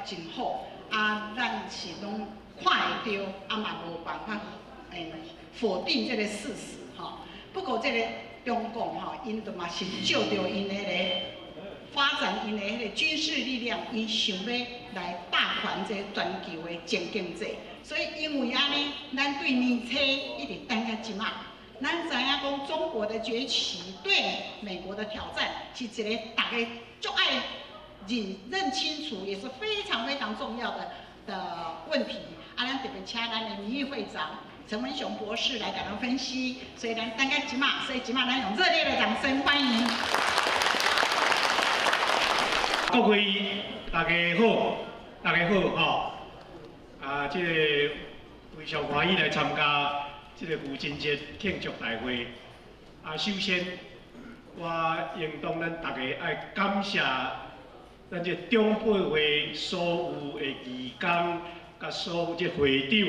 真好，咱是拢看会到，嘛无办法否定这个事实吼。不过这个中共吼，因就嘛是照着因迄个。 发展因的迄个军事力量，伊想要来霸权这全球的经济，所以因为安尼，咱对年初一直等到即马。咱知影讲中国的崛起对美国的挑战，是一个大家就爱认清楚，也是非常非常重要的问题。咱特别请咱的民意会长陈文雄博士来给咱分析。所以咱等到即马，所以即马咱用热烈的掌声欢迎。 各位大家好，大家好吼！这个非常欢喜来参加这个父亲节庆祝大会。首先，我应当咱大家爱感谢咱这中北会所有的义工，甲所有这会长、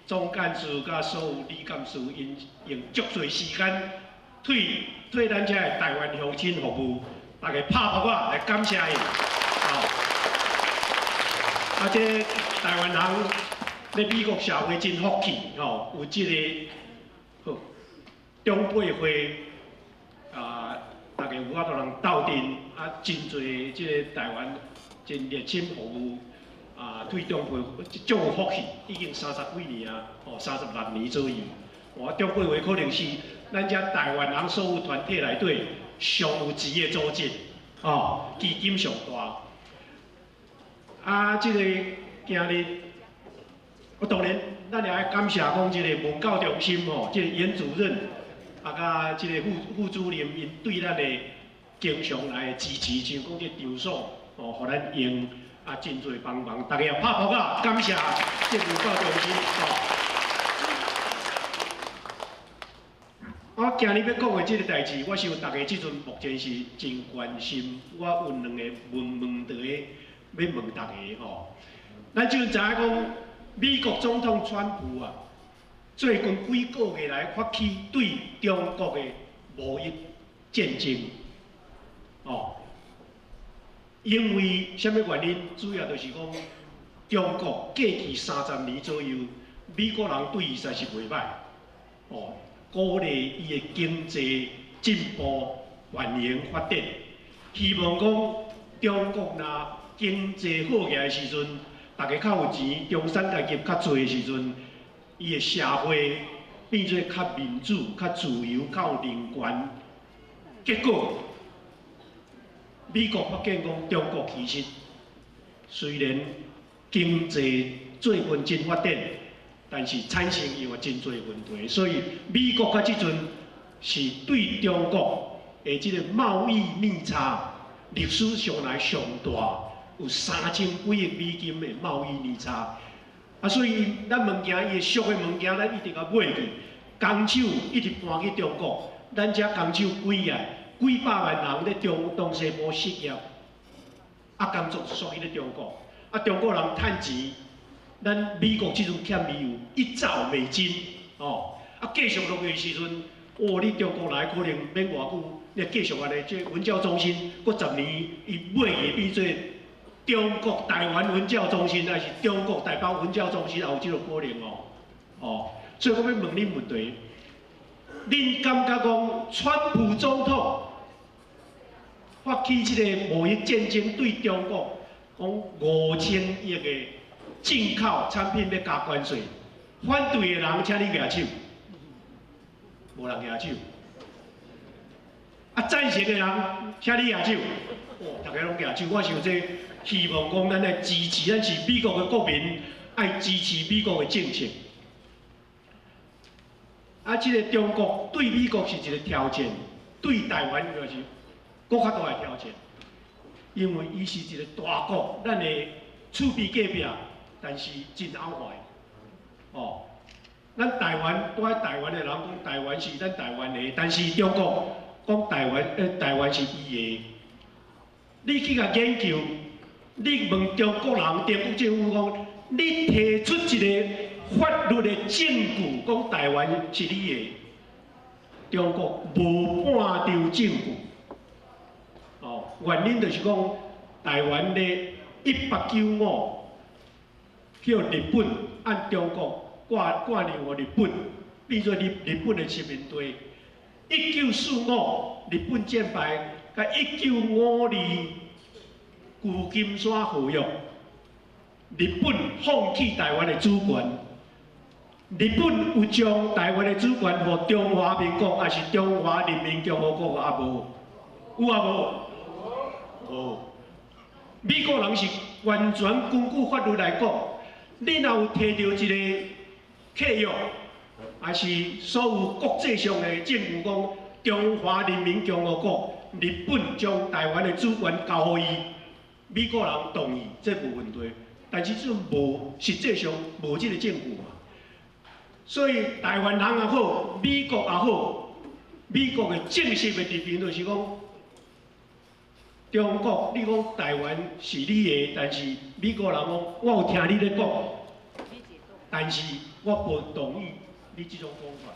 总干事，甲所有理干事，因用足侪时间对咱这台湾乡亲服务。 大家拍拍我来感谢伊，这台湾人咧美国社会真福气，有这个中北会大家有法度人斗阵，真侪这个台湾真热心服务，对中北这种有福气，已经30几年啊，36年左右。中北会可能是咱遮台湾人所有团体内底。 上有钱的组织，基金上大。这个今日，当然，咱也爱感谢讲这个文教中心这个严主任，甲这个副主任因对咱的经常来的支持，像讲这场所，互咱用真侪帮忙，大家也拍拍啊，感谢这文教中心。我今日要讲的这个代志，我想大家即阵目前是真关心。我有2个问题要问大家吼。咱即阵知影讲，美国总统川普最近几个月来发起对中国的贸易战争，因为什么原因？主要就是讲，中国过去30年左右，美国人对伊实在是袂歹，鼓励伊的经济进步、繁荣发展，希望讲中国若经济好起来的时阵，大家较有钱，中产阶级较侪的时阵，伊的社会变做较民主、较自由、较有人权。结果，美国发现讲中国其实虽然经济做近真发展。 但是产生有真侪问题，所以美国到即阵是对中国的即个贸易逆差，历史上来上大，有3000几亿美金的贸易逆差。所以咱物件伊的俗的物件，咱一定要买去，工厂一直搬去中国，咱遮工厂几百万人咧东西部失业，工作属于咧中国，中国人趁钱。 咱美国即阵欠伊有1兆美金，继续落去的时阵，你中国来可能免偌久，你继续安尼，这文教中心过10年，伊买个变做中国台湾文教中心，还是中国台北文教中心，也有即个可能所以我要问恁问题，恁感觉讲川普总统发起即个贸易战争对中国讲5000亿的？ 进口产品要加关税，反对的人请你举手，无人举手。赞成的人请你举手，大家拢举手。我想这希望讲咱来支持，咱是美国的国民，爱支持美国的政策。这个中国对美国是一个挑战，对台湾就是更较大的挑战，因为伊是一个大国，咱的厝边隔壁。 但是真拗坏，咱台湾住在台湾的人讲台湾是咱台湾的，但是中国讲台湾是伊的。你去甲研究，你问中国人、中国政府讲，你提出一个法律的证据，讲台湾是你的，中国无半张证据。原因就是讲台湾的1895叫日本按中国挂入予日本，变做日本的殖民地。1945日本战败，甲1952旧金山合约，日本放弃台湾的主权。日本有将台湾的主权予中华民国，还是中华人民共和国啊？无，有啊无？无。美国人是完全根据法律来讲，你若有摕到一个契约，还是所有国际上的政府讲中华人民共和国，日本将台湾的主权交予伊，美国人同意，这无问题。但是这无实际上无这个政府嘛。所以台湾人也好，美国也好，美国的正式的立场就是讲，中国你讲台湾是你的，但是美国人讲我有听你咧讲，但是我不同意你这种讲法。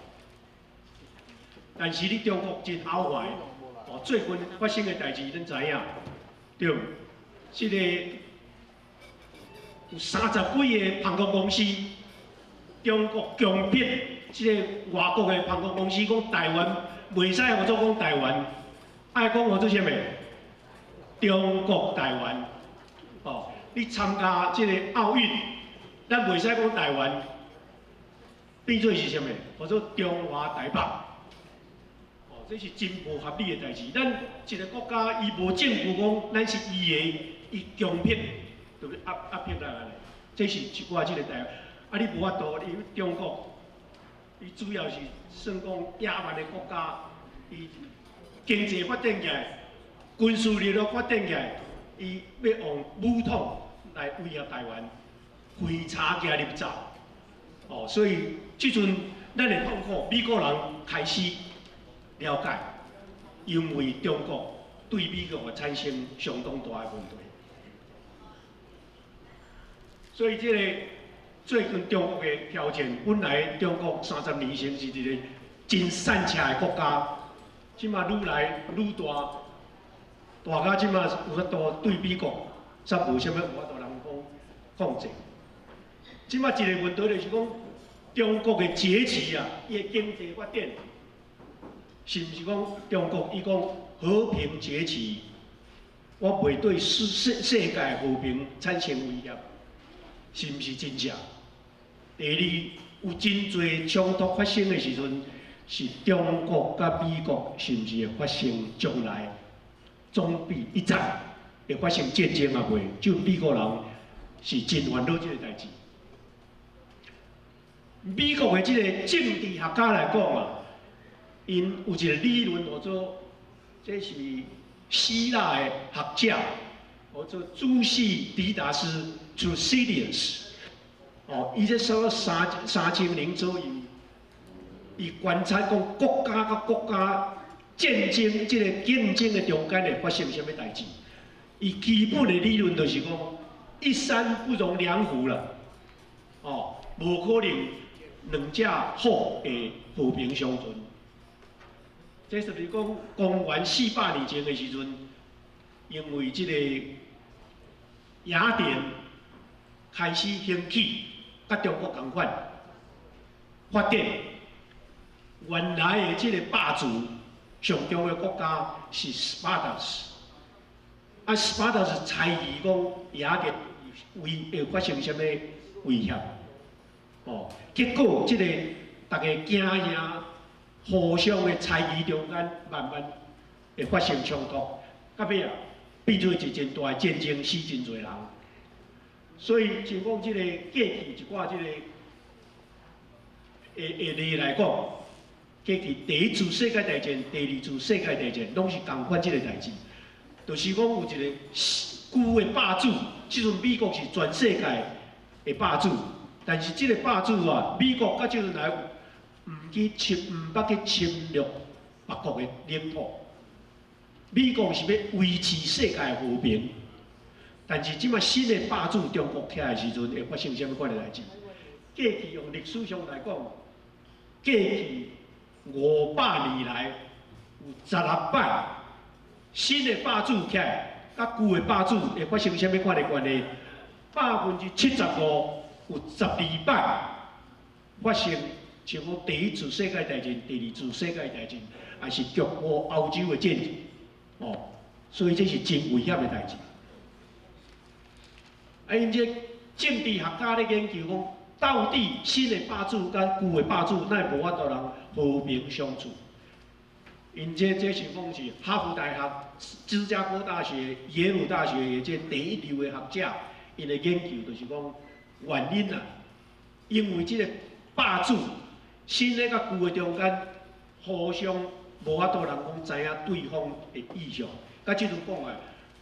但是你中国真拗坏，哦，最近发生的代志恁知影，对？这个有30几个航空公司。中国强迫即个外国的航空公司讲台湾袂使合作讲台湾，爱讲合作啥物？中国台湾，哦，你参加即个奥运，咱袂使讲台湾，变做是啥物？叫做中华台北，哦，这是真无合理的代志。咱一个国家伊无政府讲咱是伊的，伊强迫，对不对？压迫咱安尼，这是一寡即个台湾。啊！你无法度，因为中国，伊主要是算讲野蛮的国家，伊经济发展起来，军事力量发展起来，伊要用武统来威胁台湾，飞叉加入走。哦，所以即阵咱的痛苦，美国人开始了解，因为中国对美国产生相当大的问题，所以这个。最近中国的条件，本来中国30年前是一个真善车的国家，即马愈来愈大，大到即马有法度对美国煞无啥物有法度人控制。即马一个问题就是讲，中国的崛起啊，伊的经济发展，是毋是讲中国伊讲和平崛起，我袂对世界和平产生威胁，是毋是真正？第二，有真侪冲突发生的时阵，是中国甲美国是毋是会发生将来总比一战会发生战争啊？袂，就美国人是真烦恼这个代志。美国的这个政治学家来讲啊，因有一个理论叫做，这是希腊的学者，叫做朱熹迪达斯 （Thucydides）。哦，伊这说3000年左右，伊观察讲国家甲国家战争这个竞争的中间会发生什么代志？伊基本的理论就是讲，一山不容两虎啦。哦，无可能两只虎会和平相存。这就是讲公元400年前的时阵，因为这个雅典开始兴起。甲中国同款发展，原来的这个霸主上中的国家是 Sparta， 啊 Sparta 猜疑讲雅典会发生什么威胁，哦，结果这个大家惊吓，互相的猜疑中间慢慢会发生冲突，到尾啊变做一件大的战争，死真侪人。所以，像讲即个过去一寡即个例来讲，过去第一次世界大战、第二次世界大战，拢是同款即个代志。就是讲有一个旧的霸主，即阵美国是全世界的霸主，但是即个霸主啊，美国到即阵来毋捌去侵略别国的领土。美国是要维持世界的和平。但是即马新的霸主中国起来的时阵，会发生什么款的代志？过去用历史上来讲，过去500年来有16摆新的霸主起来，甲旧的霸主会发生什么款的关系？75%有12摆发生，像讲第一次世界大战、第二次世界大战，还是局部欧洲的战争，哦，所以这是真危险的代志。因这政治学家咧研究讲，到底新的霸主甲旧的霸主，奈无法度人和平相处？因这是讲是哈佛大学、芝加哥大学、耶鲁大学的这第一流的学者，因的研究就是讲原因啊，因为这个霸主新的甲旧的中间互相无法度人讲知影对方的意向，甲即阵讲啊。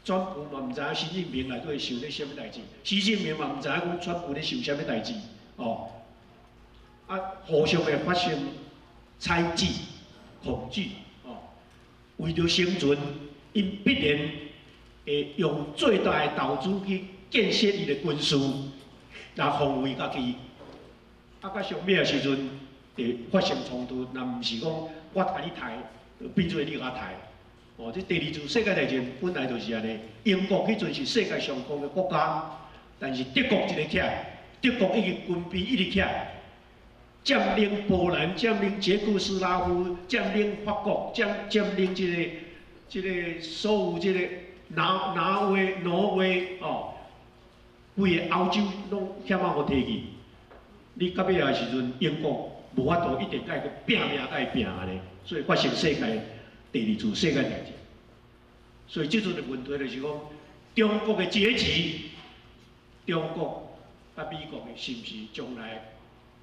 川普嘛毋知影习近平内底会想咧什么代志，习近平嘛毋知影讲川普咧想什么代志，哦，啊，互相会发生猜忌、恐惧，哦，为着生存，因必然会用最大的投资去建设伊的军事，来防卫家己。啊，到上尾的时阵会发生冲突，那毋是讲我甲你抬，变做你甲我抬。哦，这第二次世界大战本来就是安尼，英国迄阵是世界上强的国家，但是德国一直起来，德国已经军备一直起来，占领波兰、占领捷克斯拉夫、占领法国、占领这个所有这个挪威哦，规个欧洲拢险啊互摕去。你到尾的时阵，英国无法度一定甲伊拼命甲伊拼安尼，所以发生世界。第二次世界大战，所以这阵的问题就是讲，中国的崛起，中国甲美国的是毋是将来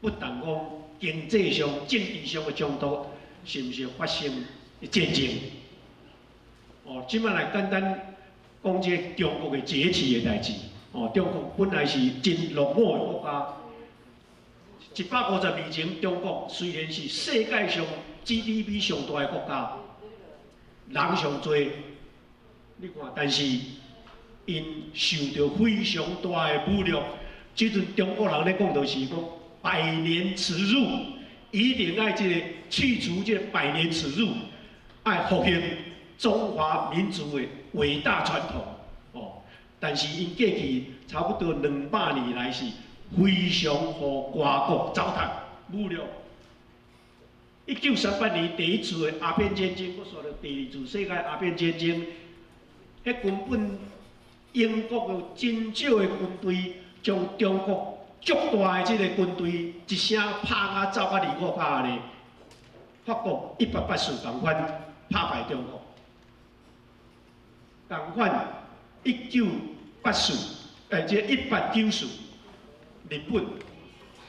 不但讲经济上、政治上的冲突，是毋是发生战争？哦，即摆来简单讲这中国的崛起的代志。哦，中国本来是真落伍的国家，150年前，中国虽然是世界上 GDP 上大的国家。人上多，你看，但是因受到非常大的侮辱。即阵中国人咧讲就是讲百年耻辱，一定爱这个去除这百年耻辱，爱复兴中华民族的伟大传统。哦，但是因过去差不多200年来是非常互外国糟蹋侮辱。1938年第一次的鸦片战争，我说了第二次世界鸦片战争，迄根本英国有真少的军队，将中国足大的这个军队一声拍甲走到2个卡呢。法国180同款拍败中国，同款1984，这1894，日本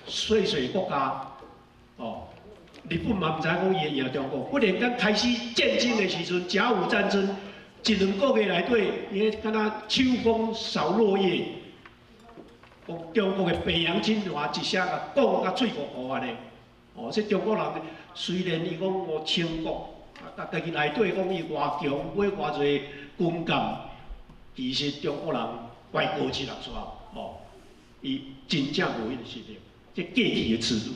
碎碎国家，哦。日本嘛毋知讲伊会赢中国，忽然间开始战争的时阵，甲午战争1、2个月内底，伊敢若秋风扫落叶，中国的北洋侵华一声甲讲甲嘴糊糊安尼。哦，说中国人虽然伊讲我清国，啊，家己内底讲伊偌强，买偌济军舰，其实中国人怪高起来煞，哦，伊真正无迄个实力，这过去的耻辱。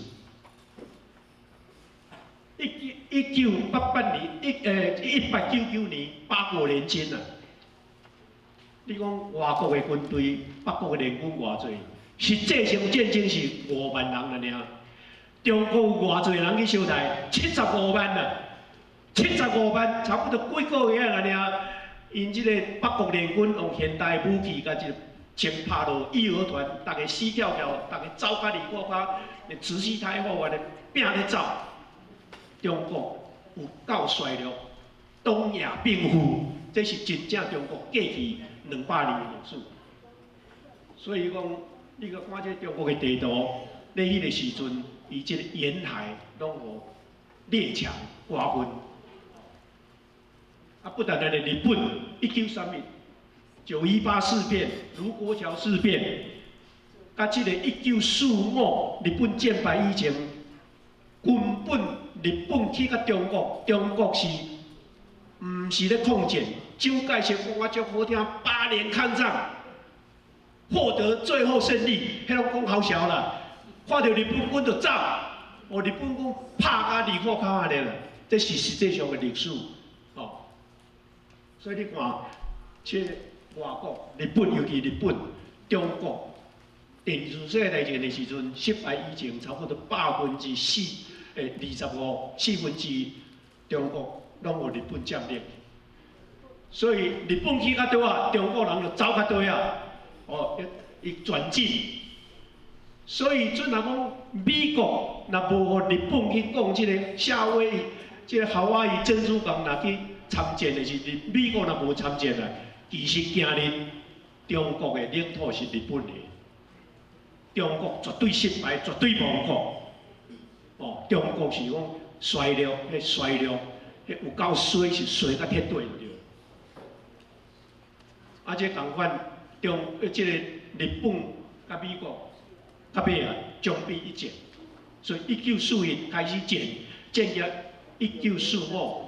1899年八国联军啊！你讲外国的军队，北国的联军偌济？实际上战争是5万人了尔。中国有偌济人去相待？75万啊！75万，差不多几个月了尔。因这个北国联军用现代武器，甲这枪拍落义和团，大家死跳跳，大家走甲2个卡，连慈禧太后啊，拼咧走。中国有够衰落，东亚病夫，这是真正中国过去200年的历史。所以讲，你去看这中国的地图，在迄个时阵，伊这个沿海拢互列强瓜分。啊，不但咱的日本1931九一八事变、卢沟桥事变，甲这个1945日本战败以前，根本日本去甲中国，中国是毋是咧抗战？蒋介石讲我足好听，8年抗战获得最后胜利，迄拢讲好笑啦。看到日本军就走，哦，日本军拍甲2个卡安尼啦，这是实际上的历史，哦。所以你看，这外国，日本尤其日本、中国电子世界大战的时阵，失败以前差不多4%，四分之一中国拢有日本占领。所以日本去较多啊，中国人就走较多啊，伊转进。所以准若讲美国若无互日本去讲即个夏威夷、即个夏威夷珍珠港若去参战的是美国若无参战啊，其实今日中国的领土是日本的，中国绝对失败，绝对亡国。中国是讲衰落，有够衰是衰到铁对对。这同款即个日本甲美国。到尾啊，将比一战，所以1941开始战役1945，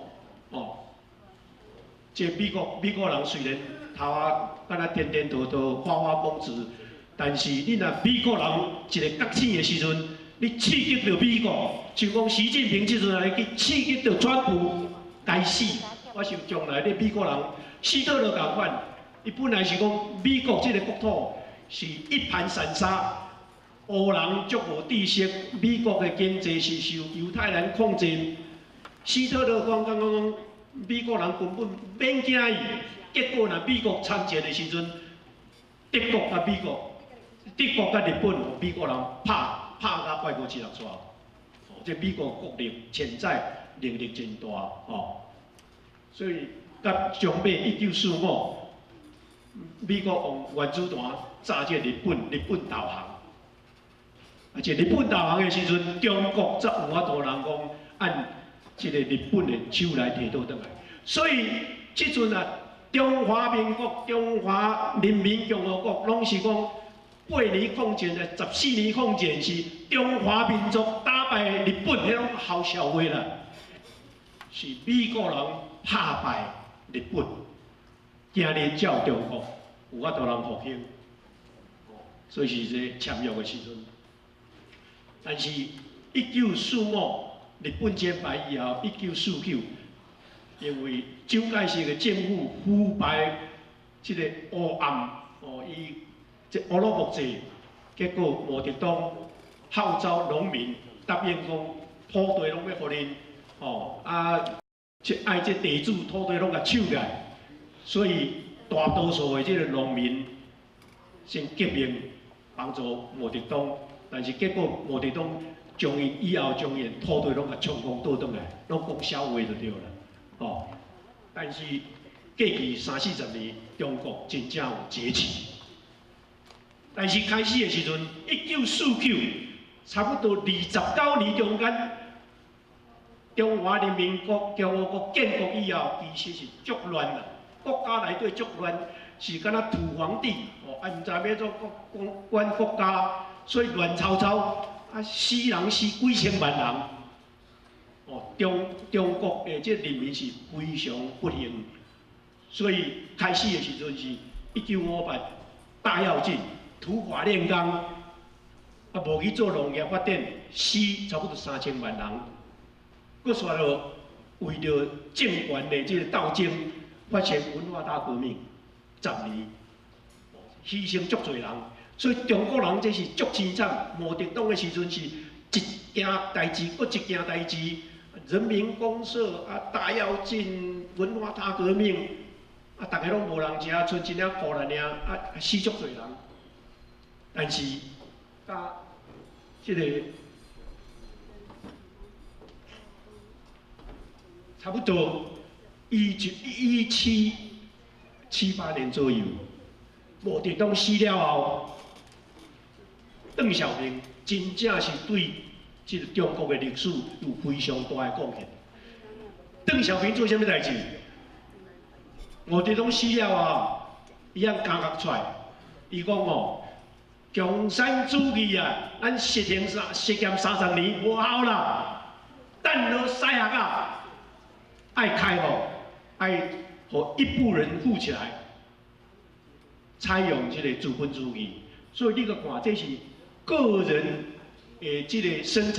这美国人虽然头啊敢若颠倒花公子，但是你若美国人一个觉醒的时阵，你刺激到美国，像讲习近平即阵来去刺激到川普该死，我想将来你美国人希特勒同款，伊本来是讲美国这个国土是一盘散沙。黑人足无知识，美国的经济是受犹太人控制。希特勒讲，美国人根本免惊伊。结果若美国参战的时阵，德国甲日本，美国人拍甲怪过7、6撮。这美国国力潜在能力真大所以甲上尾1945，美国用原子弹炸这日本投降。而且日本投降的时阵，中国则有法度人讲按这个日本的手来摕倒转来。所以即阵啊，中华民国、中华人民共和国拢是讲8年抗战的14年抗战是中华民族打败日本，迄种好笑话啦。是美国人打败日本，今日照中国有法度人复兴，所以是一个签约的时阵。但是1945日本战败以后，1949因为蒋介石的政府腐败，这个黑暗伊这乌鲁木齐，结果毛泽东号召农民答应讲土地拢要互恁，爱这地主土地拢甲抢起来，所以大多数的这个农民先革命帮助毛泽东。但是结果毛泽东将因以后将因土地拢甲充公倒转来，拢讲销话就对了，但是过去30-40年，中国真正有崛起。但是开始的时阵，1949差不多29年中间，中华人民共和国建国以后，其实是足乱啦，国家内底足乱，是敢若土皇帝毋知要怎管国家。所以乱糟糟，死人死几千万人，中国的这人民是非常不幸。所以开始的时阵是1958大跃进，土法炼钢，无去做农业发展，死差不多3000万人。搁续落为着政权的这个斗争，发生文化大革命10年，牺牲足侪人。所以中国人这是足凄惨。毛泽东的时阵是一件代志，搁一件代志，人民公社大跃进、文化大革命，大家拢无人食，剩一领苦难尔，死足侪人。但是，这个差不多1778年左右，毛泽东死了后。邓小平真正是对这个中国的历史有非常大的贡献。邓小平做啥物代志？毛泽东死了后，伊按加角出来，伊讲共产主义咱实验30年无效啦，等落西学爱开放，爱和一部人富起来，采用这个资本主义。所以你个看，这是。个人的这个生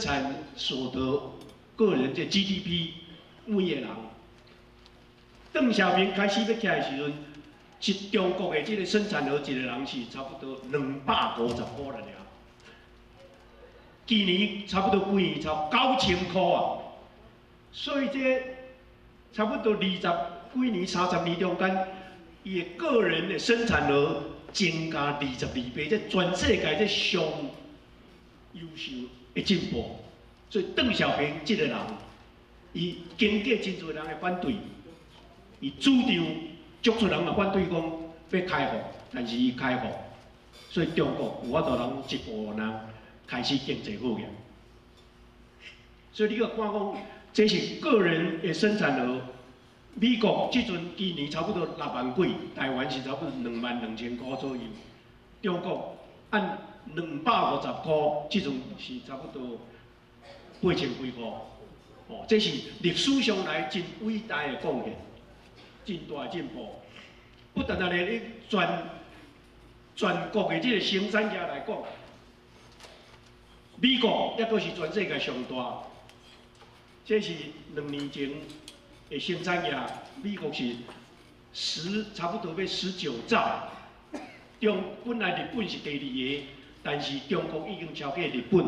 产所得，个人的 GDP， 每个人。邓小平开始要起来的时阵，中国的这个生产额，一个人是差不多250块了。去年差不多规年超9000块啊，所以这差不多几年30年中间，伊的个人的生产额增加22倍，这全世界这上优秀的进步。所以邓小平这个人，伊经过真侪人的反对，伊主张足多人也反对讲要开放，但是伊开放，所以中国有法度人一部分人开始经济好个。所以你要看讲，这是个人的生产额。美国即阵去年差不多6万几，台湾是差不多22000块左右。中国按250块，即阵是差不多8000几块。哦，这是历史上来真伟大的贡献，真大的进步。不但安尼，你全国的这个生产业来讲，美国抑阁是全世界上大。这是2年前的生产业，美国是差不多要19兆。本来日本是第2个，但是中国已经超过日本，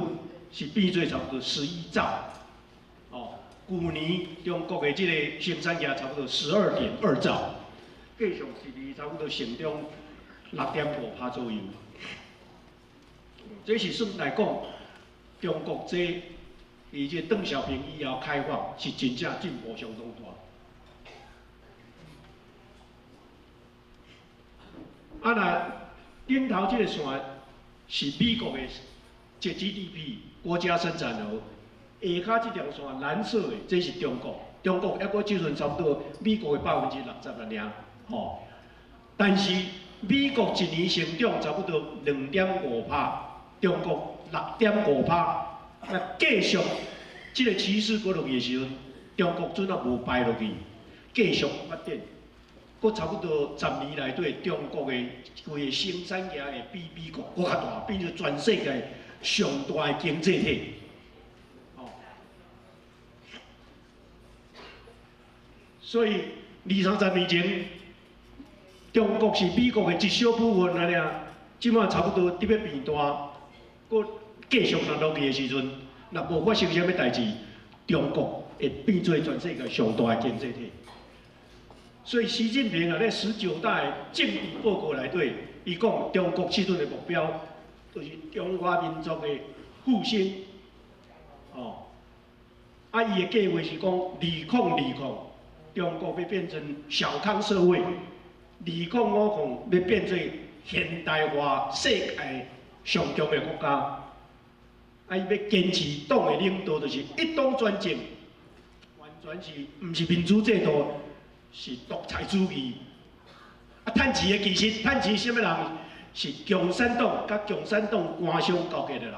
是变做差不多11兆。哦，去年中国的这个生产业差不多12.2兆，继续是差不多成长6.5%左右。这是算来讲，中国这伊这邓小平以后开放是真正进步相当大。啊，那顶头这个线是美国的这 GDP 国家生产额，下骹这条线蓝色的这是中国，中国抑阁即阵差不多美国的60%了尔，吼。但是美国一年成长差不多2.5%，中国6.5%，那继续这个趋势过落去的时阵，中国准也无败落去，继续发展。佫差不多10年内底，中国的规个生产业会比美国佫较大，变做全世界上大的经济体。哦，所以20-30年前，中国是美国的一小部分安尼啊，即马差不多伫要变大，佫继续落去的时阵，若无发生啥物代志，中国会变做全世界上大的经济体。所以习近平啊，咧19大政治报告内底，伊讲中国即阵的目标，就是中华民族的复兴。哦，啊，伊的计划是讲2020，中国要变成小康社会；2050要变做现代化世界上强的国家。啊，伊要坚持党的领导，就是一党专政，完全是毋是民主制度。是独裁主义，啊，趁钱的其实趁钱什么人？是共产党甲共产党官商勾结的人，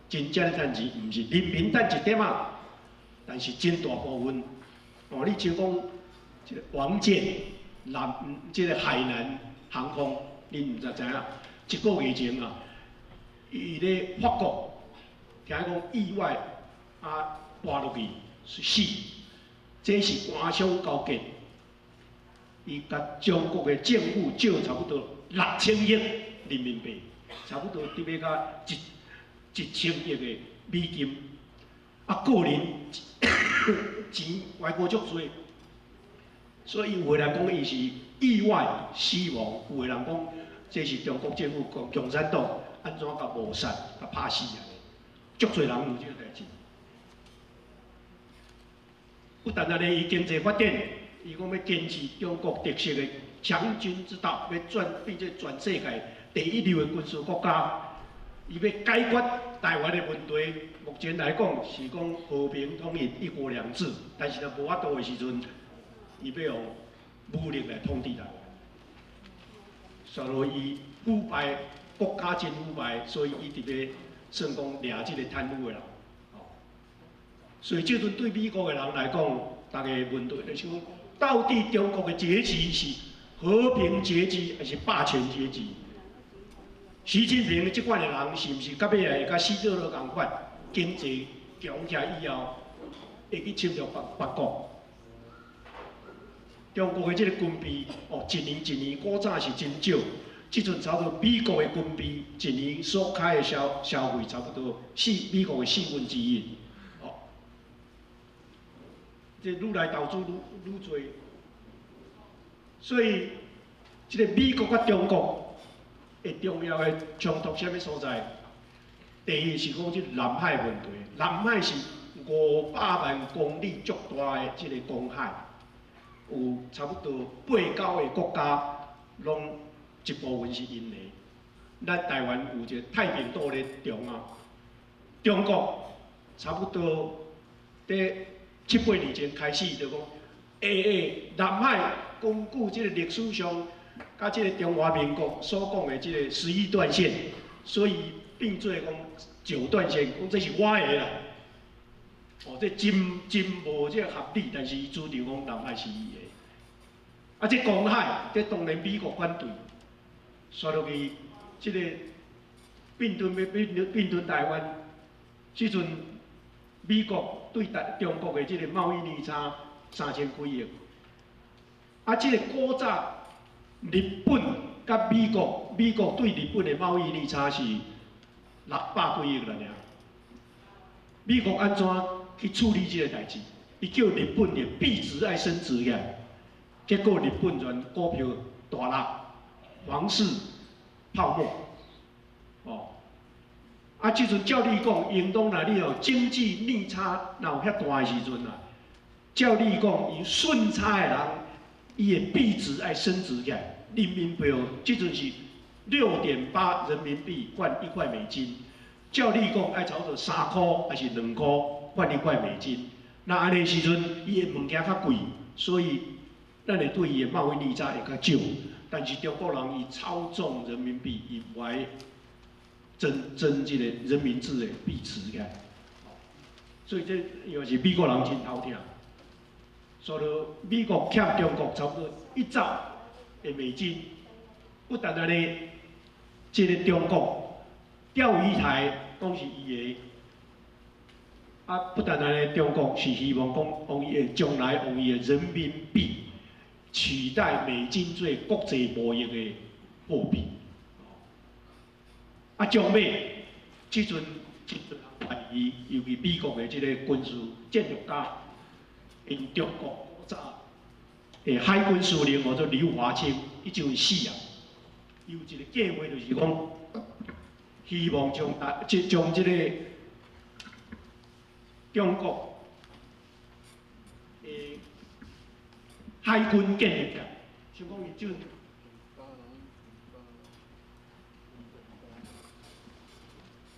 真正咧趁钱，毋是人民趁1点仔，但是真大部分，哦，你像讲这个王建这个海南航空，恁毋知影？1个月前啊，伊咧法国，听讲意外啊滑落去是死，这是官商勾结。伊甲中国的政府借差不多6000亿人民币，差不多伫要到1000亿的美金，啊，个人钱外国足多，所以有个人讲伊是意外死亡，有个人讲这是中国政府共产党安怎甲谋杀、甲拍死啊？足多人有这个代志。不但安尼，伊经济发展。伊讲要坚持中国特色的强军之道，要变做全世界第一流的军事国家。伊要解决台湾的问题，目前来讲是讲和平统一、一国两制，但是若无法度的时阵，伊要用武力来统治台湾。所以伊腐败，国家真腐败，所以伊直要算讲掠这个贪污的人。所以这阵对美国的人来讲，大家问题就是讲。到底中国的崛起是和平崛起还是霸权崛起？习近平这款的人是毋是到尾会甲希特勒同款，经济强起来以后会去侵略别国？中国的这个军备哦，一年古早是真少，即阵差不多美国的军备一年所开的消费差不多美国的1/4。哦，这愈来投资愈多，所以这个美国甲中国的重要的冲突什么所在？第一是讲这南海问题，南海是500万公里足大的这个公海。有差不多8、9个国家，拢一部分是因的。咱台湾有一个太平岛咧中啊，中国差不多在7、8年前开始就讲，南海根据这个历史上，甲这个中华民国所讲的这个11段线，所以并做讲9段线，讲这是我的啦。哦，这真无这合理，但是伊主张讲南海是伊的。啊，这公海，这当然美国反对，刷落去，这个并吞台湾，即阵美国对中国的这个贸易逆差3000几亿，啊，这个古早日本甲美国对日本的贸易逆差是600几亿啦尔。美国安怎去处理这个代志？伊叫日本的币值爱升值起来，结果日本全股票大落，房市泡沫。哦，啊，即阵照你讲，应当来你哦，经济逆差若有遐大的时阵啊，照你讲，伊顺差的人，伊的币值爱升值起来，人民币哦，即阵是6.8人民币换1块美金。照你讲，爱差不多3块还是2块换1块美金，那安尼时阵，伊的物件较贵，所以咱会对伊的贸易逆差会较少。但是中国人伊操纵人民币，伊不爱增这个人民币的币值起来，所以这又是美国人真头痛。所以美国欠中国差不多1兆的美金，不但安尼，这个中国。钓鱼台讲是伊的，啊，不但安尼，中国是希望讲用伊的将来用伊的人民币取代美金做国际贸易的货币。啊，中美即阵怀疑，尤其美国的这个军事战略家，因中国古早的海军司令叫做刘华清，伊就死啊，有一个计划就是讲。希望将这个中国的海军建立起来，像讲伊就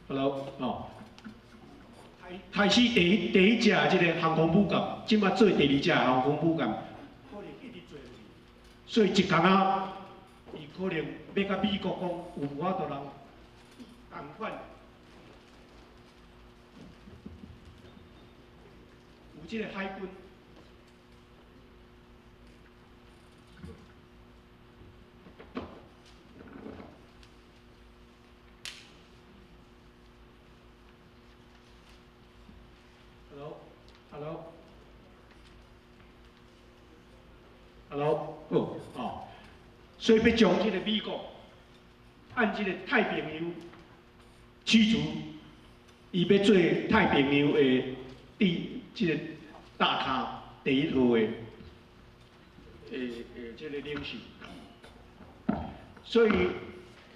，Hello， 哦，开始第一只这个航空母舰，即马做第2只航空母舰，可能一直做落去，所以一天啊，伊可能要甲美国讲有法度人。同款，有这个海军，Hello， 哦，所以要将这个美国按这个太平洋。驱逐，伊要做太平洋的这个大咖第1号的这个领袖。所以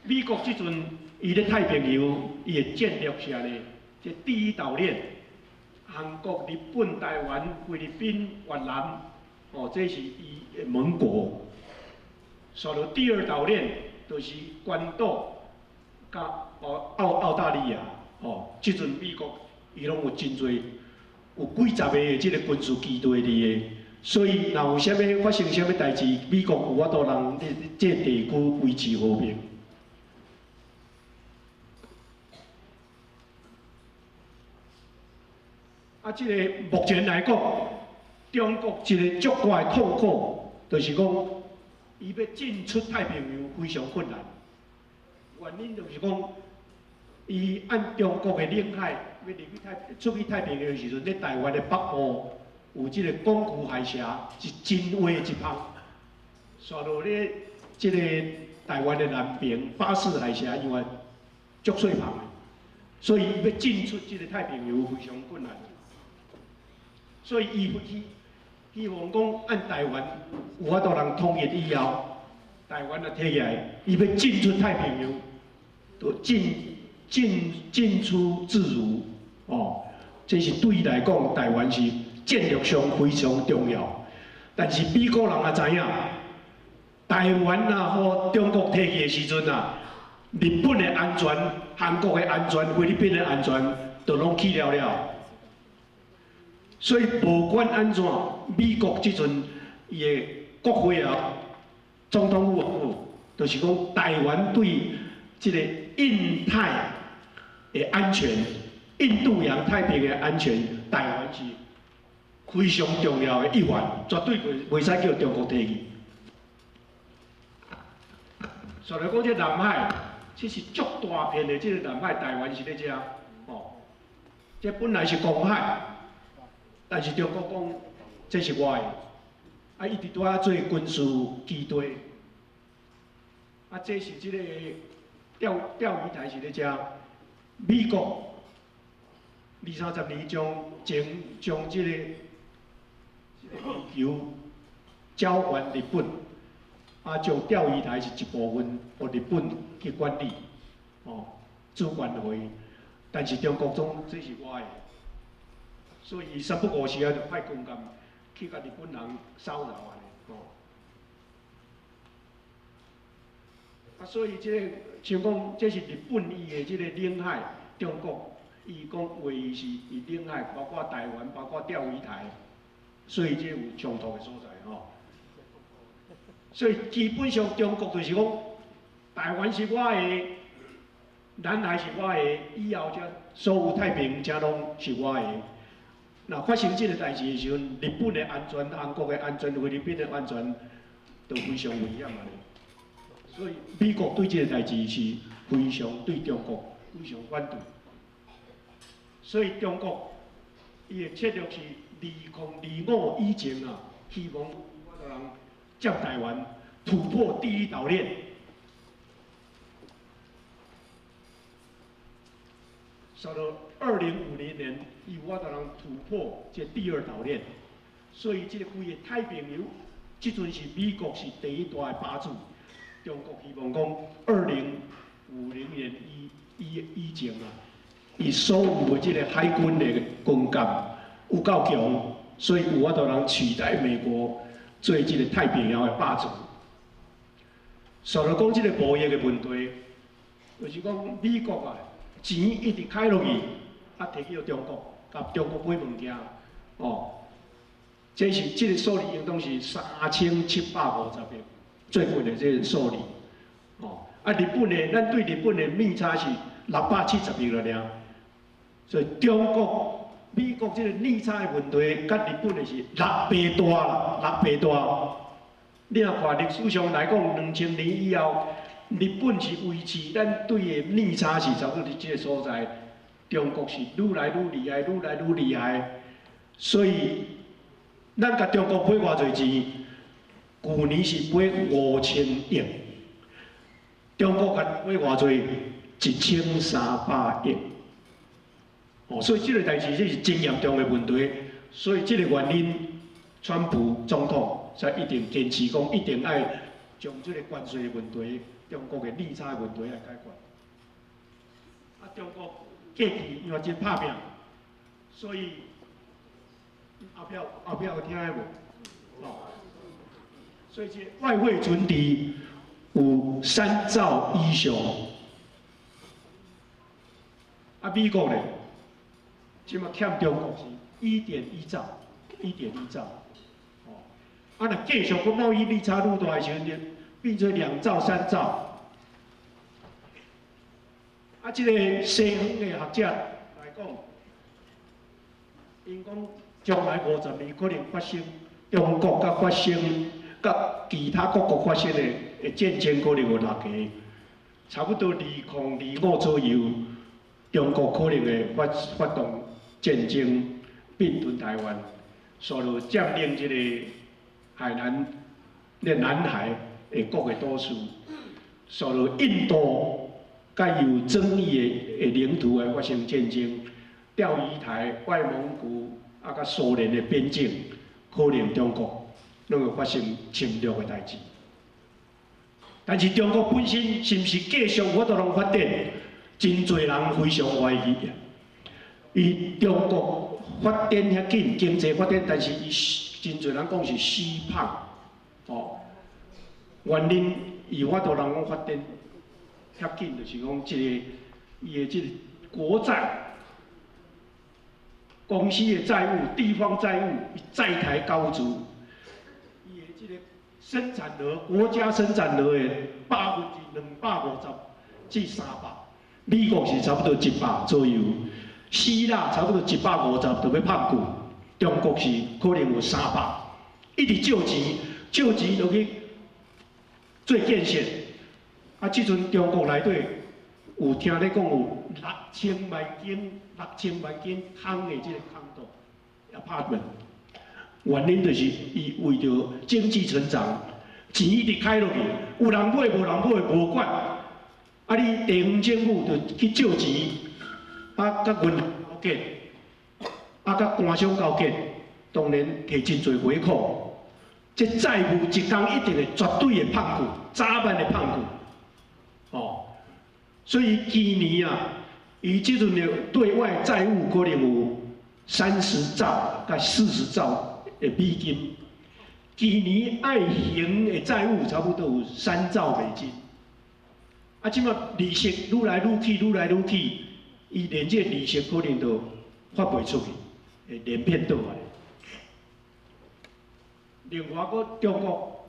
美国即阵伊咧太平洋伊的战略下咧，这第1岛链，韩国、日本、台湾、菲律宾、越南，哦，这是伊的盟国。所以第2岛链就是关岛。甲澳大利亚，哦，即阵美国伊拢有真侪，有几十个即个军事基地伫个，所以若有啥物发生啥物代志，美国有法度让这地区维持和平。啊，即个目前来讲，中国一个足大的痛苦，就是讲，伊要进出太平洋非常困难。原因就是讲，伊按中国的领海要入去出去太平洋的时阵，咧台湾的北部有即个光谷海峡是真歪一旁，刷落咧即个台湾的南边巴士海峡以外足水旁的，所以伊要进出即个太平洋非常困难。所以伊希望讲按台湾有法度人统一以后，台湾就摕起来，伊要进出太平洋，就进出自如哦。这是对伊来讲，台湾是战略上非常重要。但是美国人也知影，台湾若互中国摕去的时阵啊，日本的安全、韩国的安全、菲律宾的安全，都拢去了了。所以无管安怎，美国即阵伊的国会啊，总统府，就是讲台湾对即个印太的安全。印度洋太平洋安全，台湾是非常重要的一环，绝对袂使叫中国摕去。所以讲，这南海，这是足大片的，这个南海，台湾是咧遮，哦，这本来是公海，但是中国讲这是我的，啊，一直拄啊做军事基地，啊，这是这个钓鱼台是咧遮，美国。20-30年将这个鱼球交还日本，啊，将钓鱼台是一部分，由日本去管理，哦，主管落去。但是中国总这是我的，所以三不五时啊，就派公干去甲日本人骚扰安尼，哦。啊，所以这个像讲，这是日本伊的这个领海，中国。伊讲话是伊领海，包括台湾，包括钓鱼台，所以这有冲突的所在吼。所以基本上中国就是讲，台湾是我的，南海是我的，以后这所有太平洋这拢是我的。那发生这个代志的时阵，日本的安全、韩国的安全、菲律宾的安全都非常危险啊！所以美国对这个代志是非常对中国非常反对。所以中国伊的策略是2025以前啊，希望人接台湾突破第一岛链。到了2050年，伊有法度人突破这第二岛链。所以这个规个太平洋，即阵是美国是第一大的霸主。中国希望讲2050年以前啊。伊所有的这个海军的军舰有够强，所以有法度人取代美国做这个太平洋的霸主。所以讲这个贸易的问题，就是讲美国啊钱一直开落去，啊摕去到中国，甲中国买物件，哦，这是这个数字应当是3750亿，最贵的这个数字，哦，啊日本的咱对日本的逆差是670亿了了。所以中国、美国这个逆差的问题，甲日本的是6倍大啦，6倍大。你若看历史上来讲，2000年以后，日本是维持咱对的逆差是差不多伫这个所在，中国是愈来愈厉害，愈来愈厉害。所以，咱甲中国买偌侪钱？去年是买5000亿，中国甲买偌侪？1300亿。哦，所以这个代志这是真严重的问题，所以这个原因，川普总统才一定坚持讲，一定要将这个关税的问题、中国的逆差的问题来解决。啊，中国过去因为真拍拼，所以后壁有听下无？哦，所以这外汇存底有3兆以上，啊，美国咧？即嘛欠中国是1.1兆，1.1兆，哦，啊，若继续个贸易逆差愈大的时阵，变做2兆、3兆。啊，即个西方的学者来讲，因讲将来50年可能发生中国甲发生甲其他各国发生的战争可能有6个，差不多2025左右，中国可能会发动战争并吞台湾，所就占领这个海南海的各个都市，所就印度甲有争议的领土的发生战争，钓鱼台、外蒙古啊甲苏联的边境，可能中国拢会发生侵略的代志。但是中国本身是毋是继续我都能发展？真侪人非常怀疑。伊中国发展遐紧，经济发展，但是伊真侪人讲是虚胖，哦，原因伊我都人讲发展遐紧，就是讲伊的这个国债、公司的债务、地方债务债台高筑，伊的这个生产额，国家生产额的250%至300%，美国是差不多100左右。希腊差不多150就要拍久，中国是可能有300，一直借钱落去做建设。啊，即阵中国内底有听咧讲有6000万间空的即个空岛 apartment， 原因就是伊为着经济成长，钱一直开落去，有人买无人买无管，啊你地方政府就去借钱。啊，甲银行交结，啊，甲官商交结，当然摕真侪回扣。这债务一天一定会绝对会胖久，早晚会胖久。哦，所以今年啊，伊即阵的对外债务可能有30兆甲40兆的美金，今年爱还的债务差不多有3兆美金。啊，即马利息愈来愈起。伊连这利息可能都发袂出去，会连骗倒来。另外，中国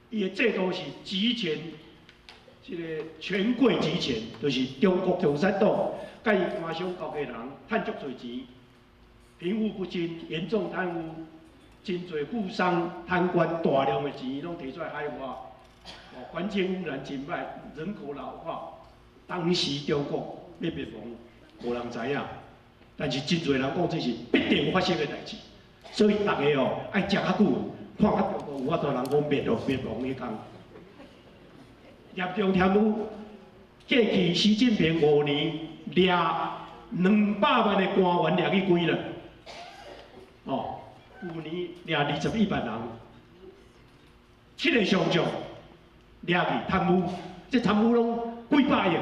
伊的制度是集权，这个权贵集权，就是中国共产党甲伊官商交结人赚足侪钱，贫富不均，严重贪污，真侪富商贪官大量的钱拢摕出来海外，环境污染真歹，人口老化。当时中国要灭亡。无人知影，但是真侪人讲这是必定发生的代志，所以大家哦爱食较久，看较中国有法度人讲灭亡迄天。严重贪污，过去习近平5年掠200万的官员掠去关了，哦，5年掠21万人，7个上将掠去贪污，这贪污拢几百亿。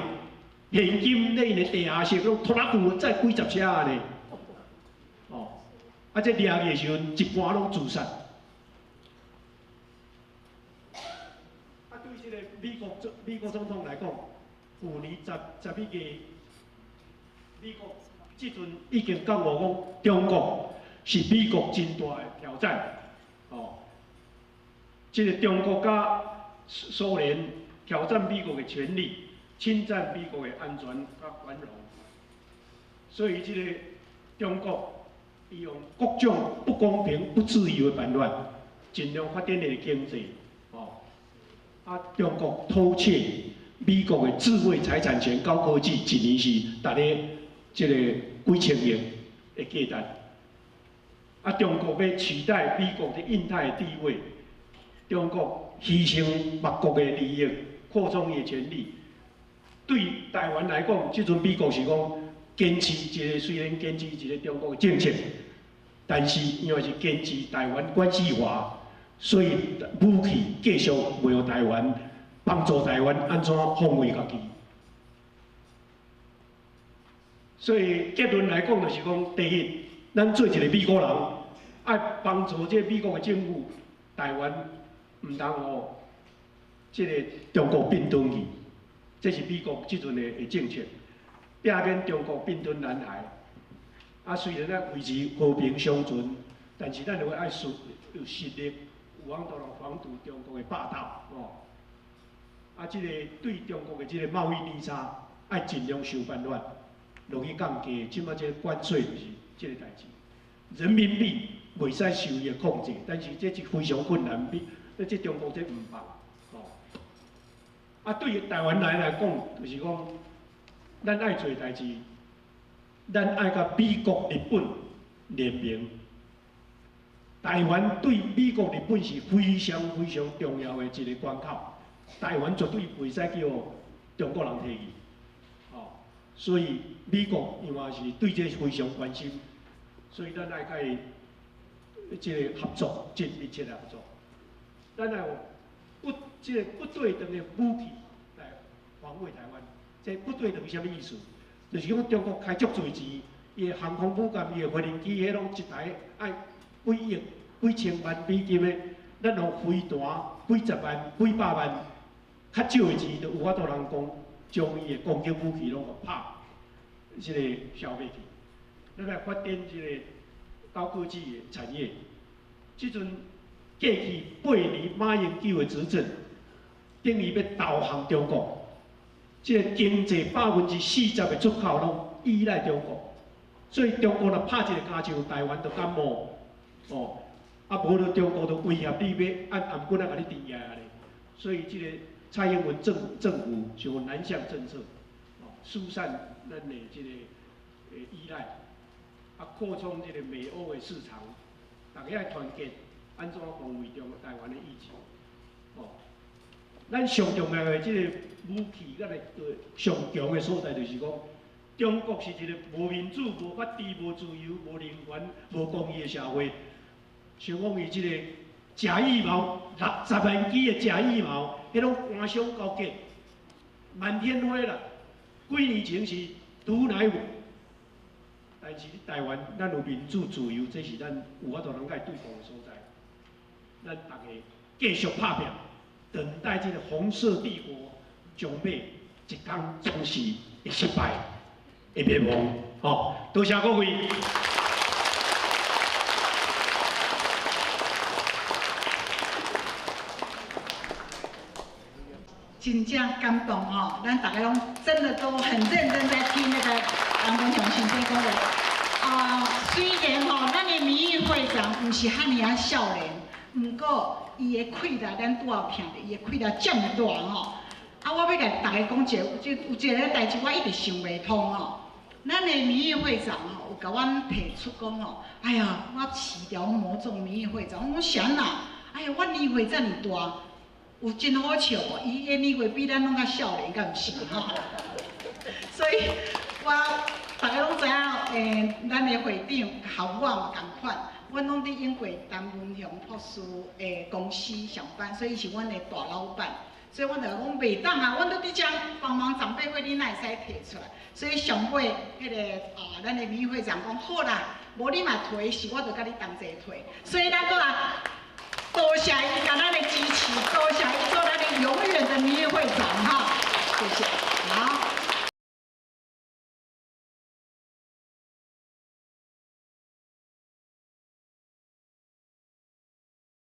现金咧，因的地下室拢拖拉久，载几10车呢？哦，啊，这掠去的时阵，一半拢自杀。啊，对这个美国总统来讲，5年11月，美国即阵已经讲我讲，中国是美国真大的挑战。哦，这个中国甲苏联挑战美国的权利。侵占美国的安全甲繁荣，所以这个中国伊用各种不公平、不自由的办法，尽量发展的经济。哦，啊，中国偷窃美国的智慧财产权、高科技，一年是大概这个几千亿的价值。啊，中国要取代美国的印太地位，中国牺牲各国的利益，扩充伊的权利。对台湾来讲，即阵美国是讲坚持一个，虽然坚持一个中国的政策，但是因为是坚持台湾关系化，所以武器继续维护台湾，帮助台湾安怎防卫家己。所以结论来讲，就是讲，第一，咱做一个美国人，爱帮助这美国的政府，台湾唔通互这个中国并吞去。这是美国即阵的政策，避免中国并吞南海。啊，虽然咱维持和平相存，但是咱就爱有实力，有法度来防堵中国的霸道哦。啊，这个对中国的这个贸易逆差，爱尽量想办法落去降低。即摆这个关税就是这个代志。人民币袂使受伊的控制，但是这是非常困难，这中国这唔办。啊，对于台湾来讲，就是讲，咱爱做代志，咱爱甲美国、日本联名，台湾对美国、日本是非常非常重要的一个关口，台湾绝对袂使叫中国人摕去。哦，所以美国因为是对这非常关心，所以咱爱甲伊即个合作，真密切的合作。咱要即个不对等的武器来防卫台湾。这不对等是啥物意思？就是讲中国开足侪钱，伊的航空母舰、伊的飞行机，迄拢一台爱几亿、几千万美金的，咱用飞弹几十万、几百万，较少的钱就有法度人讲将伊的攻击武器拢互拍，即个消灭去。咱来发展即个高科技的产业。即阵过去8年马英九的执政，等于要投降中国。即个经济40%的出口拢依赖中国，所以中国若拍一个加枪，台湾就感冒，哦，啊无就中国就威胁你要按颔棍仔甲你镇压咧。所以即个蔡英文政府就有南向政策，哦，疏散咱的即个依赖，啊扩充即个美欧的市场，大家要团结，安怎防卫台湾的意志，哦。咱上重要的即个武器，咱个上强的所在，就是讲，中国是一个无民主、无法治、无自由、无人权、无公义的社会。像讲伊即个假羽毛，60万支的假羽毛，迄种官商勾结，满天飞啦。几年前是毒奶粉，但是台湾咱有民主自由，这是咱有法度能甲伊对抗的所在。咱大家继续拍拼。等待这个红色帝国将要一天总是会失败，会灭亡。哦，多谢各位。真正感动吼，咱大家拢真的都很认真在听那个杨文雄先生讲的。虽然吼，咱的民意会长不是遐尔啊少年，不过。伊的气力，咱拄仔听着，伊的气力这么大吼。我要甲大家讲有一个代志，我一直想袂通吼。咱的民意会长吼，有甲阮提出讲吼，哎呀，我辞掉某种民意会长，我讲啥啦？哎呀，阮议会这么大，有真好笑哦。伊的议会比咱拢较少年，敢毋是吼？所以大家拢知影，咱的会长校我嘛共款。阮拢伫英国陈文雄博士的公司上班，所以是阮的大老板。所以阮就讲袂当啊，阮都伫遮帮忙长辈会，你哪会使摕出来？所以上尾迄个咱的民意会长讲好啦，无你嘛摕，是我就甲你同齐摕。所以咱个啊，多谢伊甲咱的支持，多谢伊做咱的永远的民意会长哈，谢谢。